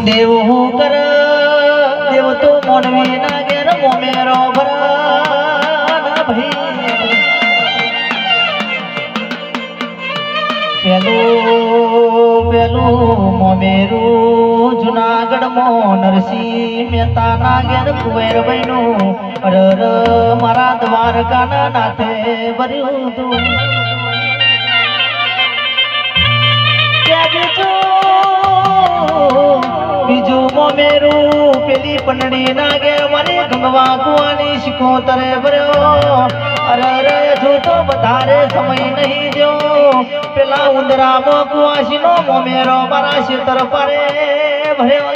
દેવ હું કર દેવ તો મોનવી ના ઘેર મોમેરો ભરા ભાઈ પેલું મોમેરું જુનાગઢ મો નરસિંહ મહેતા ના ઘેર કુવેર બહેનું અરર મારા દ્વારકા ના નાથે ભર્યું તું બીજું મોમેરું પેલી પંડળી ના ઘેર મારી ગમવા કુવાની શિકોતરે ભર્યો અરે હજુ તો વધારે સમય નહીં જો પેલા ઉંદરા મો કુવાસી નો મોમેરો મારા શેતર પરે ભર્યો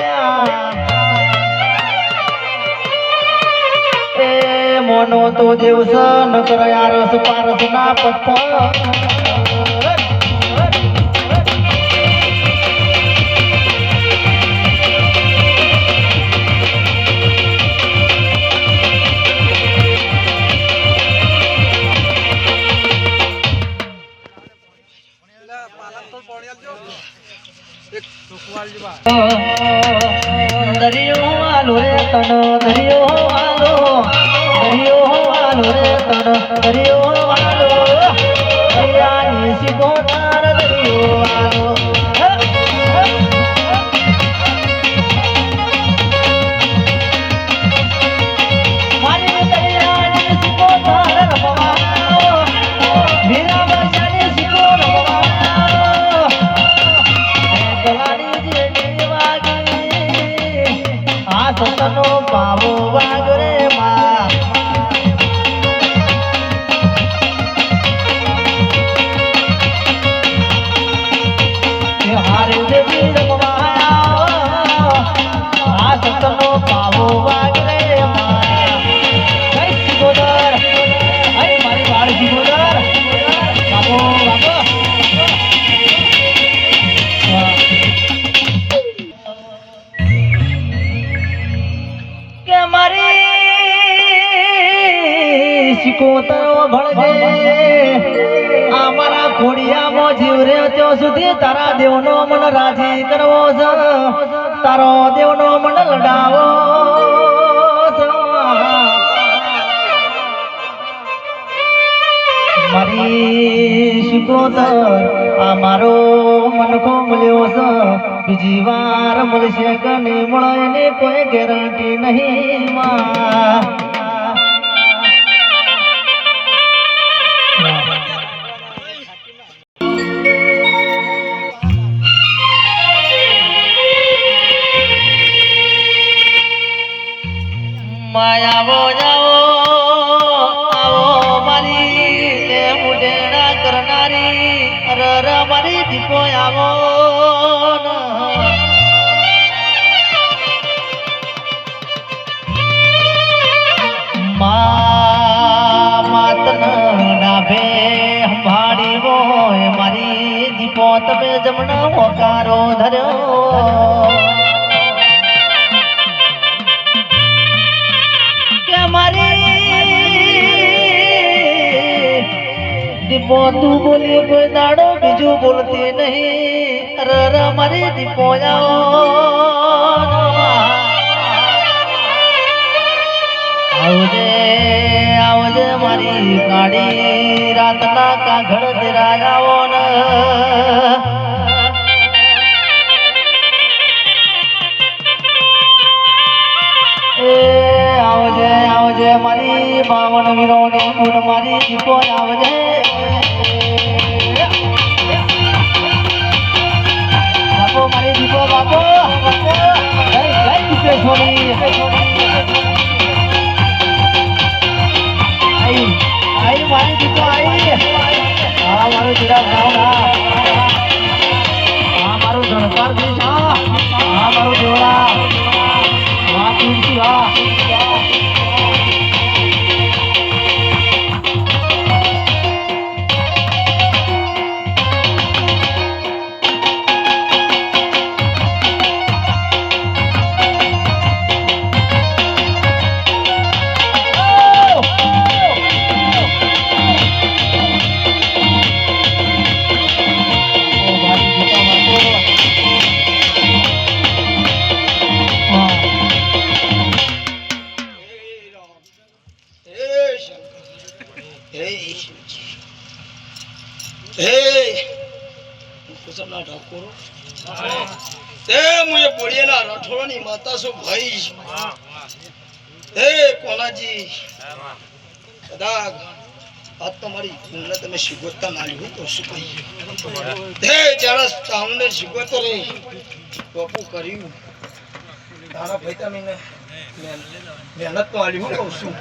એ મોનો તો દેવસ નકર યારસ પારસ ના પથ્થર દરિયો આલો રે તન દરિયો આલો રે તન દરિયો આલો દરિયાની સિકોતર દરિયો આલો મારી દરિયાની સિકોતર રમવા વીરા બચાની સિકો રમવા સતનો પાવો વાગરે માં હારે દેવી રમવા આ સતનો પાવો વાગરે માં કઈ સિકોદર અરે મારી વાળ સિકોદર બાપો બાપો સિકોતરો ભળગે અમારા ખોડિયામાં જીવ રે ત્યાં સુધી તારા દેવનો મન રાજી કરવો છે તારો દેવનો મન લડાવો મારી સિકોતર આ મારો મનખો મળ્યો છે બીજી વાર મળશે કે નહીં મળે એની કોઈ ગેરંટી નહીં માં આવો જાઓ આવો મારી લે મુડેડા કરનારી અરર મારી દીપો આવો માતન ડાભે સંભાળી હોય મારી દીપો તમે જમણો હોકારો ધર્યો દીપો તું બોલી કોઈ દાડો બીજું બોલતી નહીં અરર મારી દીપો આવજે આવજે મારી કાળી રાતના કાગળ દેરાયાઓ ને આવજે આવજે મારી બાવન વીરોની ગુણ મારી દીપો આવજે બાપો મારી દીપો બાપો જય દીપેશ્વરી આઈ મારી દીપો આઈ હા મારું જીરા ભાવના હા મારું ધણકાર દેશ હા મારું દેવડા હા તુલસી હા તે મુએ બોડીના રઠોળની માતા છું ભાઈ હે કોલાજી કદાચ આ તમારી પુણ્ય તમે શિગોતા નાલ્યું તો શું કહી તે જ્યારે ચાવને શિગોતો રે ટોપું કર્યું તારા ભાઈ તમે મહેનત તો આલી હું કહું છું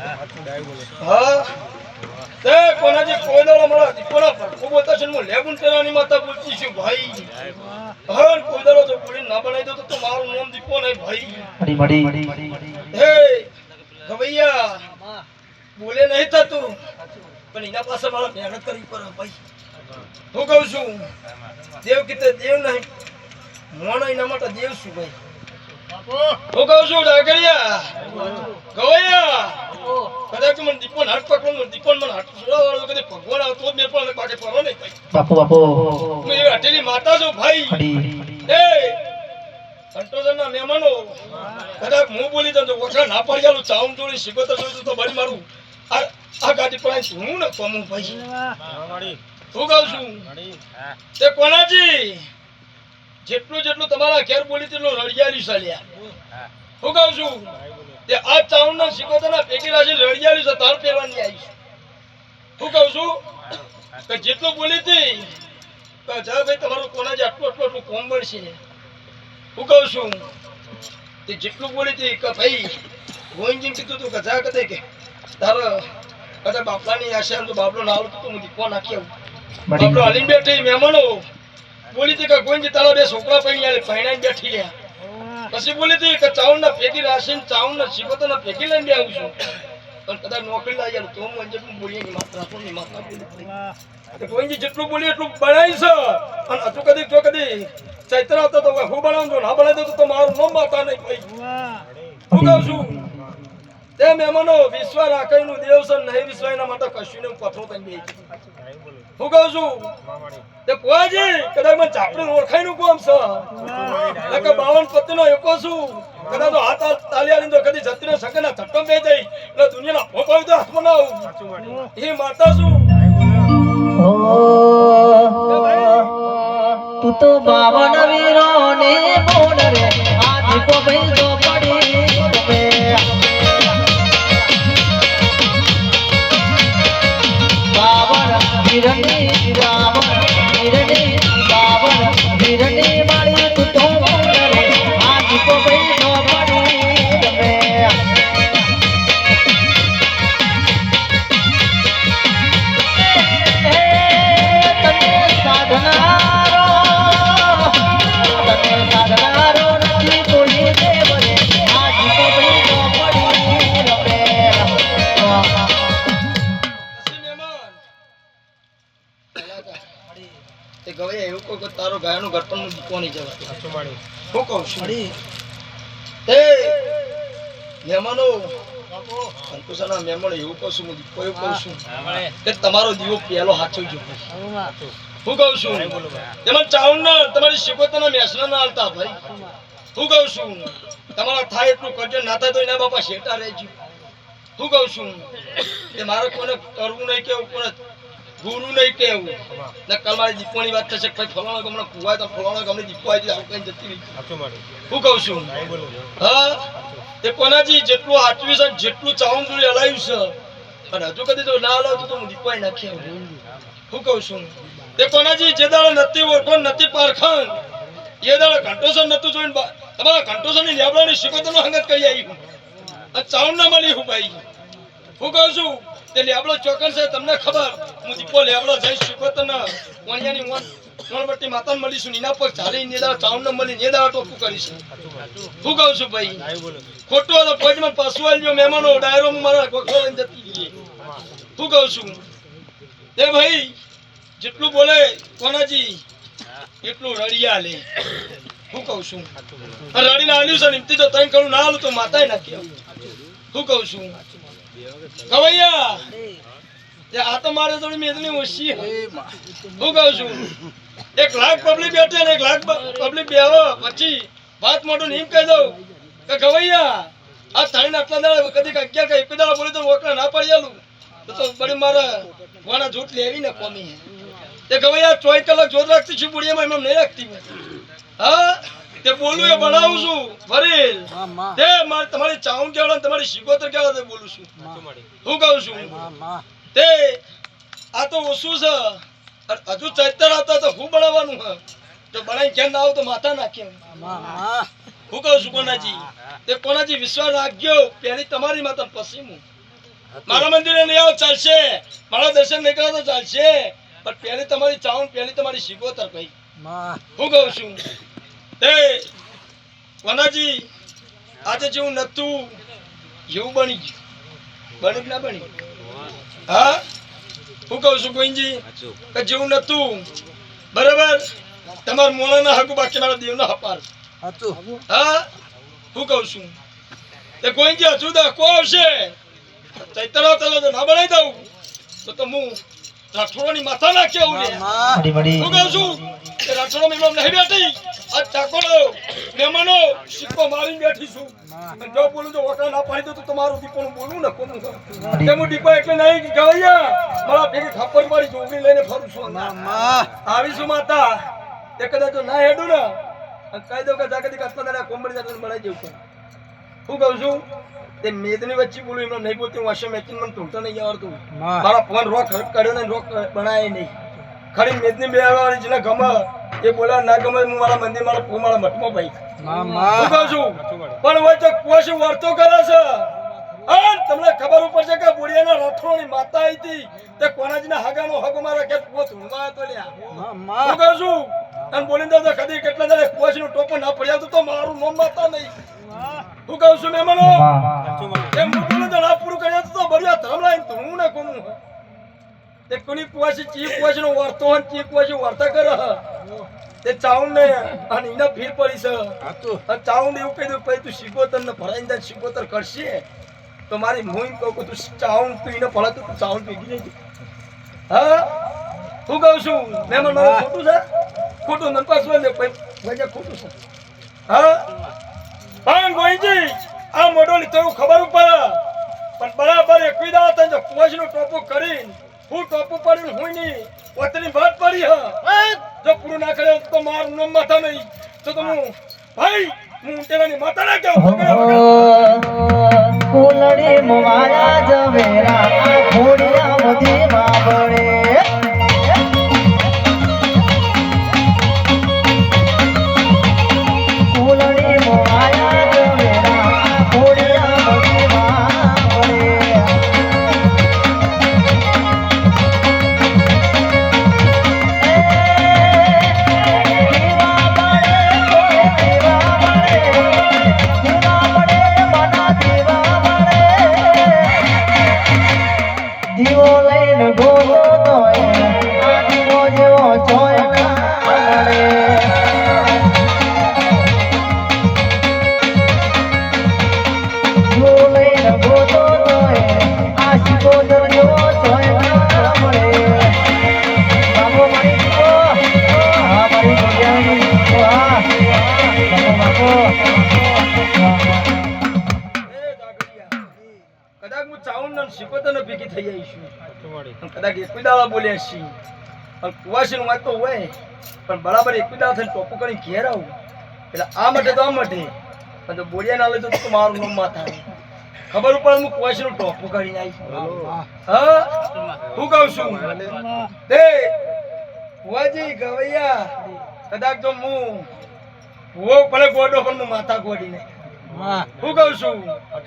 હા તે કોનાજી કોઈ દાડો મારા દીપોના ભડકો બોલતા છે હું લેબુન કરવાની માતા બોલતી છું ભાઈ હા કોઈ દાડો જો બોલી ના બનાવી દો તો મારું નામ દીપો નહીં ભાઈ હે ગવૈયા બોલે નહીં થતું પણ એના પાસે મારા મહેનત કરવી પડે ભાઈ હું કહું છું દેવ કીતે દેવ નહીં મોણો એના માટે દેવ છું ભાઈ હું કહું છું ડાકરિયા ગવૈયા કદાચ મને દીપો હાથ પકડો મને દીપો મને હાથ છોડાવવાનો કદી ભગવાન આવતો જ મેં પણ બાકી પડો નહીં ભાઈ બાપુ હું એ હટેલી માતા છું ભાઈ એ કંટ્રોલરના મહેમાનો કદાચ હું બોલી દઉં તો ઓછા ના પડી ગયેલું ચાઉન જોડી શીખોતર જોઈતું તો બળી મારું આ ગાડી પર હું ને કમું ભાઈ શું કહું છું તે કોનાજી જેટલું જેટલું તમારા ઘેર બોલી તેટલું રળિયાલી ચાલ્યા હું કહું છું તે આ ચાઉન ના શીખોતરના પેકી રાશી રળિયાલી છે તાર પહેરવાની આવી હું કહું છું કે જેટલું બોલી હતી જા ભાઈ તમારું કોનાજી આટલું આટલું આટલું કોમ બળશે હું કહું છું તે જેટલું બોલી હતી કે ભાઈ ગોવિંદજી કીધું તું કે જા કદે કે તારા કદા બાપલાની આશા તો બાપલો ના આવતું તો હું દીપો નાખી આવું બાપલો હાલીને બેઠી મહેમાનો બોલી હતી કે ગોવિંદજી તારા બે છોકરા પૈણાઈને બેઠી રહ્યા પછી બોલી હતી કે ચાઉન ના ભેગી રાશિ ચાઉન ના શીખોતો ના ભેગી લઈને આવું છું પણ કદાચ નોકરી લાવી જાય તો હું જેટલું બોલીએ ની માત્રા બોલી ગોવિંદજી જેટલું બોલી એટલું બનાવી છે અને હજુ કદી જો કદી ચૈત્ર આવતો તો હું બનાવતો ના બનાવી દઉં તો મારું નામ માતા નહીં ભાઈ હું કહું છું તે મહેમાનો વિશ્વ રાખીનું દેવ છે નહીં વિશ્વ એના માટે કશું ને પથરો થઈ બે હું કહું છું તે પોવાજી કદાચ મને ચાપડી ઓળખાઈનું કોમ છે કે 52 પતિનો એકો છું કદાચ તો હાથ તાલિયા લીધો કદી જતીનો સગના ઝટકો બે જઈ એટલે દુનિયાના ભોપાવી તો હાથમાં ના આવું એ માતા છું તું તો 52 વીરો ને બોલ રે આ દીપો ભાઈ તો પડી તમે 52 વીરની 52 વીરની માળી તું તો બોલ રે આ દીપો ભાઈ તો પડી તમે તારો ગાયનું ગરપણ નું દીપો નહીં જવા શું કહું છું એ મહેમાનો સંતોષના મહેમાનો એવું કહું છું હું દીપો એવું કહું છું કે તમારો દીવો પહેલો હાચવજો હું કહું છું એમાં ચાવણ તમારી શિકોતના મેસના ના હાલતા ભાઈ હું કહું છું તમારા થાય એટલું કરજો ના થાય તો એના બાપા શેટા રહેજો હું કહું છું કે મારે કોને કરવું નહીં કેવું કોને ગુરુ નહીં કેવું ને કાલ મારી દીપોની વાત થશે ભાઈ ફલાણો ગમને કુવાય તો ફલાણો ગમને દીપો આવી આવું કઈ જતી નહીં હું કહું છું હા તે કોનાજી જેટલું હાચવી છે જેટલું ચાવણ જોડી હલાવ્યું છે અને હજુ કદી જો ના હલાવતું તો હું દીપોય નાખી આવું હું કહું છું તે કોનાજી જે દાડો નથી ઓળખો નથી પારખાન એ દાડો ઘંટોસન નતું જોઈને તમારા ઘંટોસનની લેબડાની શિકોતરનો હંગત કરી આવી અને ચાવણ ના મળી હું ભાઈ હું કહું છું તે લેબડો ચોકન છે તમને ખબર હું દીપો લેબડો જઈ શિકોતરના વણિયાની વણબટ્ટી માતાને મળીશું એના પર ચાલી ને દાડો ચાવણ મળી ને દાડો ટોપું કરીશું હું કહું છું ભાઈ ખોટું હતો ફોજમાં પાછું આવી ગયો મહેમાનો ડાયરો મારા ગોખો લઈને જતી રહી હું કહું છું તે ભાઈ જેટલું બોલે કોનાજી એટલું રડિયા લે હું કહું છું રડીને આલ્યું છે ને એમથી જો તને કરું ના આલું તો માતાએ નાખી હું કહું છું ગવૈયા આ તો મારે થોડી મેદની ઓછી હું કહું છું 1 લાખ પબ્લિક બેઠે ને 1 લાખ પબ્લિક બેહો પછી વાત મોટું નીમ કહી દઉં કે ગવૈયા આ થાળીને આટલા દાડા કદી 11 કે 1 દાડા બોલી તો ઓકડા ના પડી આલું તો બડી મારા વાણા જૂઠ લેવી ને કોમી તે ગવૈયા 24 કલાક જોત રાખતી છું બુડિયામાં એમ નહીં રાખતી હા તે બોલું એ બનાવું છું વરીલ તે મારે તમારી ચાઉન કેવડા તમારી શિકોતર કેવડા તે બોલું છું હું કહું છું તે આ તો ઓછું છે અને હજુ ચૈતર આવતા તો હું બનાવવાનું હે તો બનાવી કેમ ના આવું તો માથા નાખે હું કહું છું કોનાજી તે કોનાજી વિશ્વાસ રાખજો પહેલી તમારી માતા પછી હું મારા મંદિરે નહીં આવો ચાલશે મારા દર્શન નહીં કરો તો ચાલશે પણ પહેલી તમારી ચાઉન પહેલી તમારી શિકોતર કહી હું કહું છું તે કોનાજી આજે જેવું નતું એવું બની ગયું બની કે ના બની હા હું કહું છું ગોવિંદજી કે જેવું નતું બરાબર તમારા મોણાના હક બાકી મારા દેવના હપાર હા હું કહું છું તે ગોવિંદજી હજુ દાખવો આવશે ચૈતર તો ના બનાવી દઉં તો હું રાઠોડની માથા નાખ્યા હું હું કહું છું કે રાઠોડો મેં નહીં બેઠી આ ઠાકોરો મહેમાનો સિક્કો મારીને બેઠી છું અને જો બોલું તો ઓટા ના પાડી દઉં તો તમારું દીપોનું બોલું ને કોનું કે હું દીપો એટલે નહીં ગવાયા મારા ભેગી ખપ્પર મારી જોગડી લઈને ફરું છું આવીશું માતા તે કદાચ જો ના હેડું ને અને કહી દઉં કે જાગતી કાચમાં તારા કોમડી જાતે બનાવી દેવું પણ હું કહું છું તે મેદની વચ્ચે બોલું એમને નહીં બોલતી હું આશા મેચિંગ મને તોડતો નહીં આવડતું મારા ફોન રોક કર્યો ને રોક બનાય નહીં ખરી મેદની બે વાળી જેને ગમે એ બોલા ના ગમે હું મારા મંદિર મારા મારા મઠમાં ભાઈ હું કહું છું પણ હોય તો કોઈ વર્તો કરે છે અને તમને ખબર ઉપર છે કે બોડિયાના રથોની માતા આવી હતી તે કોનાજીના હાગાનો હગ મારા કે પોત હુંવા તો લ્યા હું કહું છું અને બોલીને તો કદી કેટલા દાડે કોશનું ટોપો ના પડ્યા તો મારું નામ માતા નહીં હું કહું છું મહેમાનો એમ બોલું તો ના પૂરું કર્યા તો બળિયા ધર્મ લાઈન તો હું ને કોનું તે કોની કુવાસી ચી કુવાસીનો વર્તો અને ચી કુવાસી વર્તા કરે તે ચાઉન ને અને એને ફીર પડી છે અને ચાઉન એવું કહી દઉં પછી તું શિકોતર ને ભરાઈને જાય શિકોતર કરશે તો મારી મોઈન કહું કે તું ચાઉન તું એને ભળા તું ચાઉન ભેગી જઈ હા હું કહું છું મહેમાન મારું ખોટું છે ખોટું મને પાછું ને પછી ખોટું છે હા પણ ગોઈજી આ મોડો લીધો એવું ખબર ઉપર પણ બરાબર એકવી દાડા તને કુવાસીનો ટોપો કરીને હું ટોપો પડીને હું નહીં વતની વાત પડી હા જો પૂરું ના કરે તો મારું નામ માથા નહીં તો હું ભાઈ હું તેનાની માતા ના કહું કુલડી મોવાયા જવેરા ઘોડિયા મધી માબળે કદાચ એક દાડા બોલ્યા છીએ કુવાસીનું વાત તો હોય પણ બરાબર એક દાડા થઈને ટોપો કરીને ઘેર આવું એટલે આ માટે તો આ માટે પણ તો બોલ્યા ના લે તો મારું નામ માથા ખબર ઉપર હું કુવાસીનું ટોપો કરીને આવી હા હું કહું છું તે કુવાજી ગવૈયા કદાચ તો હું ભૂવો ભલે ગોડો પણ હું માથા ગોડીને હું કહું છું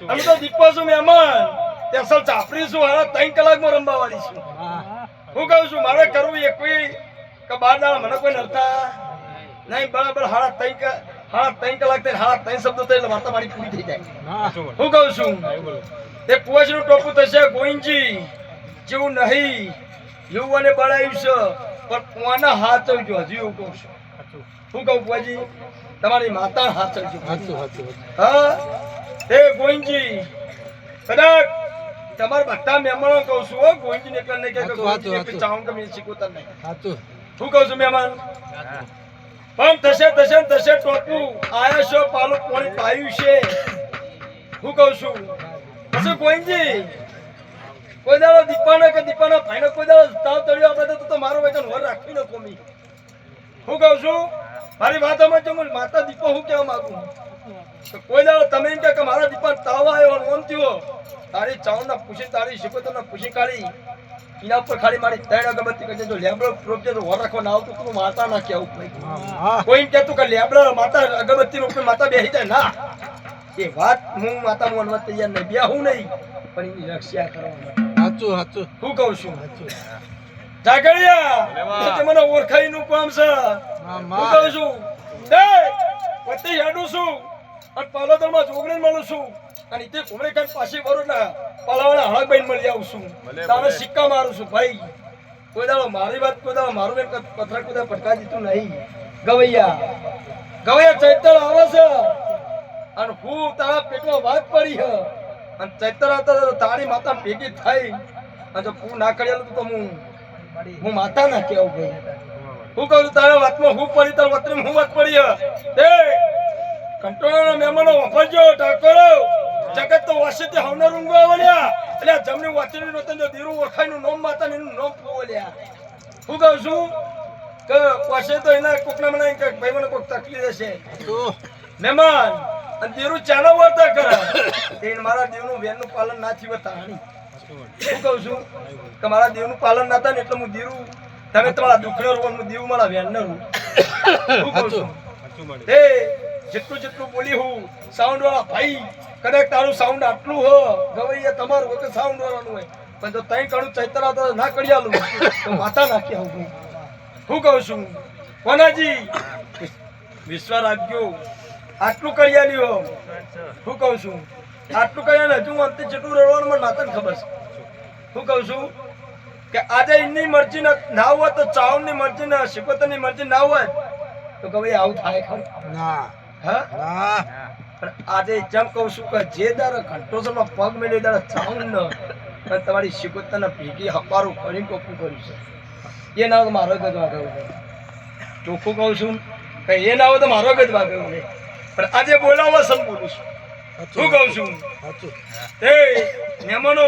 અમે તો દીપો છું મહેમાન તે અસલ ચાપડી છું હારા 3 કલાકમાં રમવા વાળી છું હું કહું છું મારે કરવું એક કે 12 દાડા મને કોઈ નડતા નહીં બરાબર હારા 3 કલાક થઈને હારા 3 શબ્દો થાય એટલે વાર્તા મારી પૂરી થઈ જાય હું કહું છું તે કુવાસીનું ટોપું થશે ગોવિંદજી જેવું નહીં એવું અને બનાવ્યું છે પણ કુવાના હાથ ચડજો હજી એવું કહું છું હું કહું કુવાજી તમારી માતા હાથ ચડજો હા એ ગોવિંદજી કદાચ તમારા બધા મહેમાનો કહું છું હો ગોવિંદજી ને એટલે નહીં કે ચાઉન કે મેં શીખવતા નહીં શું કહું છું મહેમાન પણ થશે ટોપું આયા છો પાલું પાણી પાયું છે હું કહું છું પછી ગોવિંદજી કોઈ દાડો દીપાના ભાઈનો કોઈ દાડો તાવ તળ્યો આપણે તો મારો વચન વર રાખવી ન કોમી હું કહું છું મારી વાત સમજો. હું માતા દીપો હું કહેવા માંગુ તો કોઈ દાડો તમે એમ કે મારા દીપા તાવ આવ્યો અને ઓમ થયો તારી ચાવના પૂછી તારી શિકોતરના પૂછી કાઢી એના ઉપર ખાલી મારી 3 અગરબત્તી કરજે. જો લેબડો પ્રોપજે તો વર રાખવા ના આવતું તું માતા ના કેવું ભાઈ. કોઈ એમ કહેતું કે લેબડો માતા અગરબત્તી રૂપે માતા બેસી જાય ના. એ વાત હું માતા હું અનવત તૈયાર નહીં બેહું નહીં પણ એની રક્ષા કરવા માટે સાચું સાચું હું કહું છું. જાગડિયા તે મને ઓળખાઈનું કામ છે. હું કહું છું તે વચ્ચે હેડું છું અને પાલોદરમાં જોગણીને મળું છું અને તે ઘોડે ખાઈને પાછી વરું ને પાલાવાળા હળગભાઈને મળી આવું છું. તારે સિક્કા મારું છું ભાઈ. કોઈ દાડો મારી વાત કોઈ દાડો મારું એમ પથરા કોઈ દાડો ભટકા દીધું નહીં. ગવૈયા ચૈતર આવે છે અને હું તારા પેટમાં વાત પડી હ અને ચૈતર આવતા તો તારી માતા ભેગી થઈ અને જો હું ના કરેલું તો હું માતા ના કેવું ભાઈ. હું કહું છું તારા વાતમાં હું પડી તાર વતરી હું વાત પડી હ એ કંટ્રોલના મહેમાનો વફરજો ઠાકોરો જગત તો વાસીતે હવને રૂંગો આવલ્યા એટલે જમણી વાતરી નો તને દીરું ઓળખાઈનું નામ માતા એનું નામ પોલ્યા. હું કહું છું કે વાસે તો એના કોકના મને કે ભાઈ મને કોક તકલીફ હશે મહેમાન અને દીરું ચાનો વર્તા કરે તે મારા દેવનું વેનનું પાલન ના થયું તાણી. હું કહું છું કે મારા દેવનું પાલન ના થાય ને એટલે હું દીરું તમે તમારા દુઃખનો રૂ હું દેવ મારા વેનનો રૂ. હું કહું છું એ જેટલું જેટલું બોલી હું સાઉન્ડ વાળા ભાઈ કદાચ તારું સાઉન્ડ આટલું હો ગવૈયા તમારું વખત સાઉન્ડ વાળાનું હોય પણ જો તઈ કણું ચૈતર આવતા ના કરી આલું તો માતા નાખી આવું. હું કહું છું કોનાજી વિશ્વ રાખજો આટલું કરી આલ્યું. હું કહું છું આટલું કરી આલે હજુ અંતે જેટલું રડવાનું મને માતાને ખબર છે. હું કહું છું કે આજે એની મરજી ના હોય તો ચાવણની મરજી ના શિકોતરની મરજી ના હોય તો કઈ આવું થાય ખરું ના હા ના પણ આજે જેમ કહું છું કે જે દાડા ઘંટોસરમાં પગ મેળ્યો દાડા ચાવણ ન અને તમારી શિકોતરના ભેગી હપારું કરીને ટોપું કર્યું છે એ ના હોય તો મારો ગજ વાગ્યો ચોખ્ખું કહું છું કે એ ના હોય તો મારો ગજ વાગ્યો નહીં પણ આજે બોલાવવા સમ બોલું છું. શું કહું છું સાચું એ મહેમાનો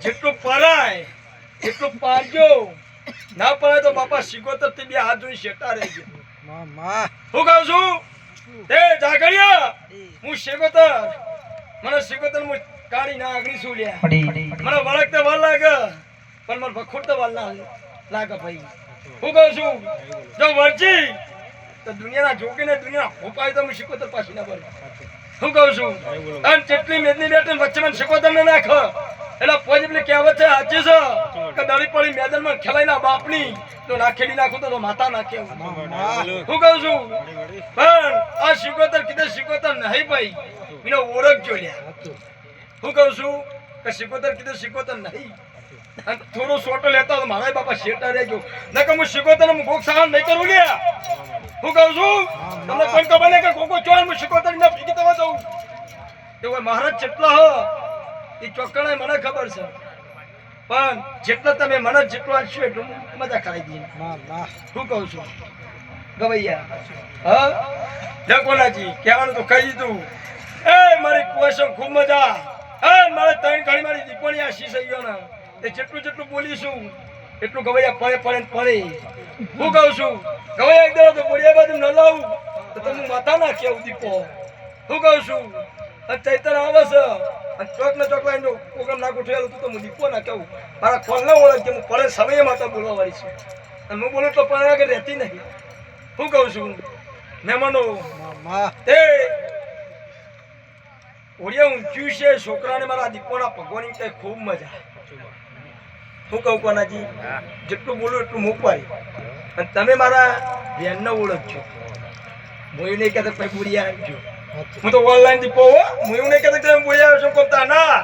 જેટલું પરાય એટલું પાડજો ના પડાય તો બાપા શિકોતર થી બે હાથ જોઈ શેટા રહેજો. મામા હું કહું છું એ જાગડિયા હું શિકોતર મને શિકોતર હું કાઢી ના આગળી શું લ્યા મને વળગતા વાર લાગે પણ મને વખોડતા વાર ના લાગે ભાઈ. હું કહું છું જો વરજી તો દુનિયાના જોગીને દુનિયા હોપાય તો હું શિકોતર પાછી ના ભરું. હું કહું છું અને જેટલી મેદની બેઠે વચ્ચે મને શિકોતર ને નાખ એટલે પોઝિટિવલી કહેવત છે સાચી છે કે દળી પડી મેદાનમાં ખેલાઈ ના બાપની તો નાખેલી નાખું તો માતા નાખે. હું કહું છું પણ આ શિકોતર કીધે શિકોતર નહીં ભાઈ એનો ઓળખજો લ્યા. હું કહું છું કે શિકોતર કીધે શિકોતર નહીં અને થોડો સોટો લેતા તો મારા બાપા શેટા રહેજો નકર હું શિકોતર હું ભોગ સહન નહીં કરું લ્યા. હું કહું છું તમને કોઈ ખબર નહીં કે કોકો ચોર હું શિકોતર ના ભેગી થવા દઉં એ મહારાજ જેટલા હો એ ચોક્કસ મને ખબર છે પણ જેટલા તમે મને જેટલું આપશો એટલું મજા કરાવી દઈએ. મામા શું કહું છું ગવૈયા હા જકોનાજી કહેવાનું તો કહી દીધું. એ મારી કુવાશો ખૂબ મજા એ મારે 3 ઘડી મારી દીપોની આશીષ થઈ ગયો ને એ જેટલું જેટલું બોલીશું એટલું ગવૈયા પડે પડે ને પડે. હું કહું છું ગવૈયા એક દાડો તો બોડિયા બાજુ ન લાવું તો તમે માથા ના કેવું દીપો. હું કહું છું અને ચૈતર આવે છે અને ચોક ને ચોક લાઈન પ્રોગ્રામ ના ગોઠવેલું તો હું દીપો ના કહું મારા ખોલ ના ઓળખ હું પડે સમયે માતા બોલવા વાળી છું અને હું બોલું તો પણ આગળ રહેતી નહીં. હું કહું છું મહેમાનો મામા એ ઓડિયા ઊંચ્યું છે છોકરાને મારા દીપોના ભગવાનની કઈ ખૂબ મજા. હું કહું કોનાજી જેટલું બોલું એટલું મૂકવાય અને તમે મારા બેનને ઓળખજો. હું એવું નહીં કહેતા ભાઈ બોરિયા આવજો હું તો ઓનલાઈન દીપો હું એવું નહીં કહેતા તમે બોરિયા આવશો કોમતા ના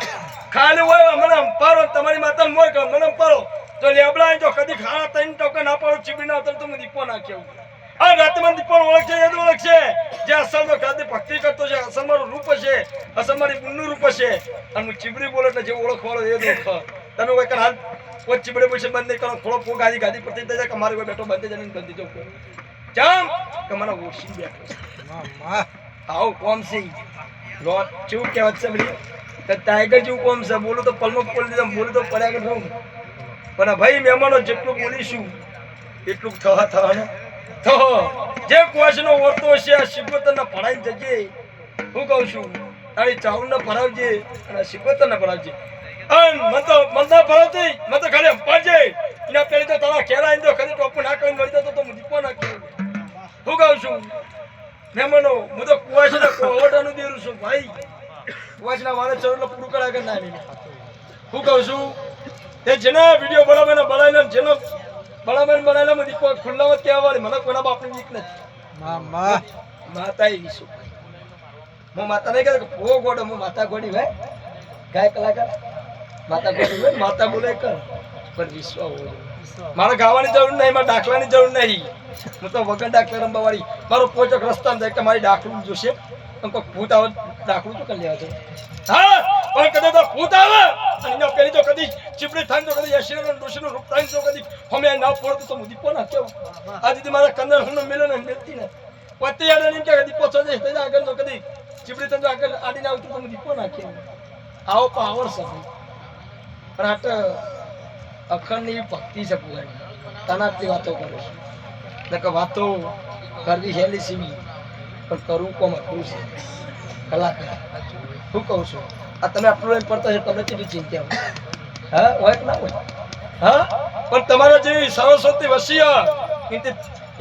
ખાલી હોય મને અંપારો તમારી માતાને મોર કરો મને અંપારો તો લેબડા જો કદી ખાણા 3 ટકા ના પાડો ચીબડી ના ઉતર તો હું દીપો નાખ્યો. આ રાતમાં દીપો ઓળખશે એ ઓળખશે જે અસલમાં ગાદી ભક્તિ કરતો છે અસલ મારું રૂપ છે અસલ મારી બુનનું રૂપ છે અને હું ચીબડી બોલે એટલે જે ઓળખવાળો એ ઓળખ તમે કોઈ હાલ કોઈ ચીબડે પૈસે બંધ નહીં કરો થોડો ફો ગાદી ગાદી પડતી જાય કે મારે કોઈ બેઠો બંધ જઈને બંધી જાઉં જામ કે મને ઓછી બેઠો મામા આવું કોમ છે લોટ જેવું કહેવત છે બધી કે ટાઈગર જેવું કોમ છે બોલું તો પલમો બોલી દીધા બોલું તો પડ્યા કે રહું પણ ભાઈ મહેમાનો જેટલું બોલીશું એટલું થવા થવાનું થો જે કુવાસનો ઓરતો છે આ શિકોતરને પડાઈને જજે. હું કહું છું તારી ચાવડને ભરાવજે અને શિકોતરને ભરાવજે. અન મન ભરાવતી મન તો ખાલી અંપાજે. એના પેલી તો તારા ખેરા આવીને તો કદી ટોપું ના કરીને મળી જતો તો હું દીપો નાખ્યો. હું કહું છું મહેમાનો હું તો કુવાસના કોવડાનું દેરું છું ભાઈ. કુવાસના વાળે ચડેલો પૂરું કરા કે ના નહીં. હું કહું છું તે જેના વિડીયો બનાવીને જેનો બનાવેલા મને ખુલ્લામાં કહેવાની મને કોઈના બાપની બીક નથી. મામા માતા એવી છું હું માતા નહીં કહેતો કે ભો ગોડો હું માતા ગોડી ભાઈ ગાય કલાકાર માતા ગોડી હોય માતા બોલે કર પણ વિશ્વ હોય. મારે ગાવાની જરૂર નહીં મારે દાખલાની જરૂર નહીં. હું તો વગર દાખલા રમવા વાળી મારો પોચક રસ્તામાં જાય કે મારી દાખલું જોશે પણ કોઈ ભૂત આવે દાખલું તો કરી લેવા છે. હા પણ કદાચ તો ભૂત આવે અને એના પેલી તો કદી ચીપડી થાય તો કદી યશીનો ડોશીનો રૂપ થાય તો કદી અમે ના પડતો તો હું દીપો ના કેવું આ દીદી મારા કંદર હું મેલો ને મેલતી ને પતિ યાદ નહીં કે દીપો સજે થઈ આગળ તો કદી ચીપડી તને આગળ આડી ના આવતું તો હું દીપો ના કેવું. આવો પાવર છે પણ આટ અખંડની ભક્તિ છે પૂરી તનાતની વાતો કરું છું. નકર વાતો કરવી હેલી સીવી પણ કરવું કોમ હતું છે કલાકાર. હું કહું છું આ તમે આટલું લઈને પડતા છે તમને કેટલી ચિંતા હોય હા હોય કે ના હોય. હા પણ તમારા જેવી સરસ્વતી વસિયા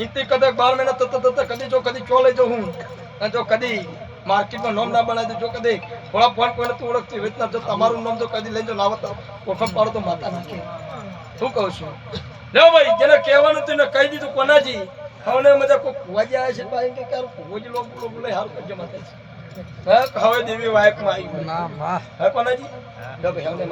ઇનથી કદાચ 12 મહિના તત કદી જો કદી ચો લઈ જાઉં હું અને જો કદી માર્કેટમાં નામ ના બનાવી દો જો કદી થોડા ફોન કોઈને તું ઓળખતી વેચના જો તમારું નામ જો કદી લઈ જાઓ ના આવતા ઓળખ પાડો તો માતા નાખે. શું કહું છું લ્યો ભાઈ જેને કહેવાનું હતું એને કહી દીધું કોનાજી હવે મજા કોઈ કુવાજી આવે છે ભાઈ કે ક્યારે કુવાજી લોકો બોલે હારું કરજો માતાજી. હવે દેવી વાયકમાં આવી મામા હવે કોનાજી લ્યો ભાઈ હવે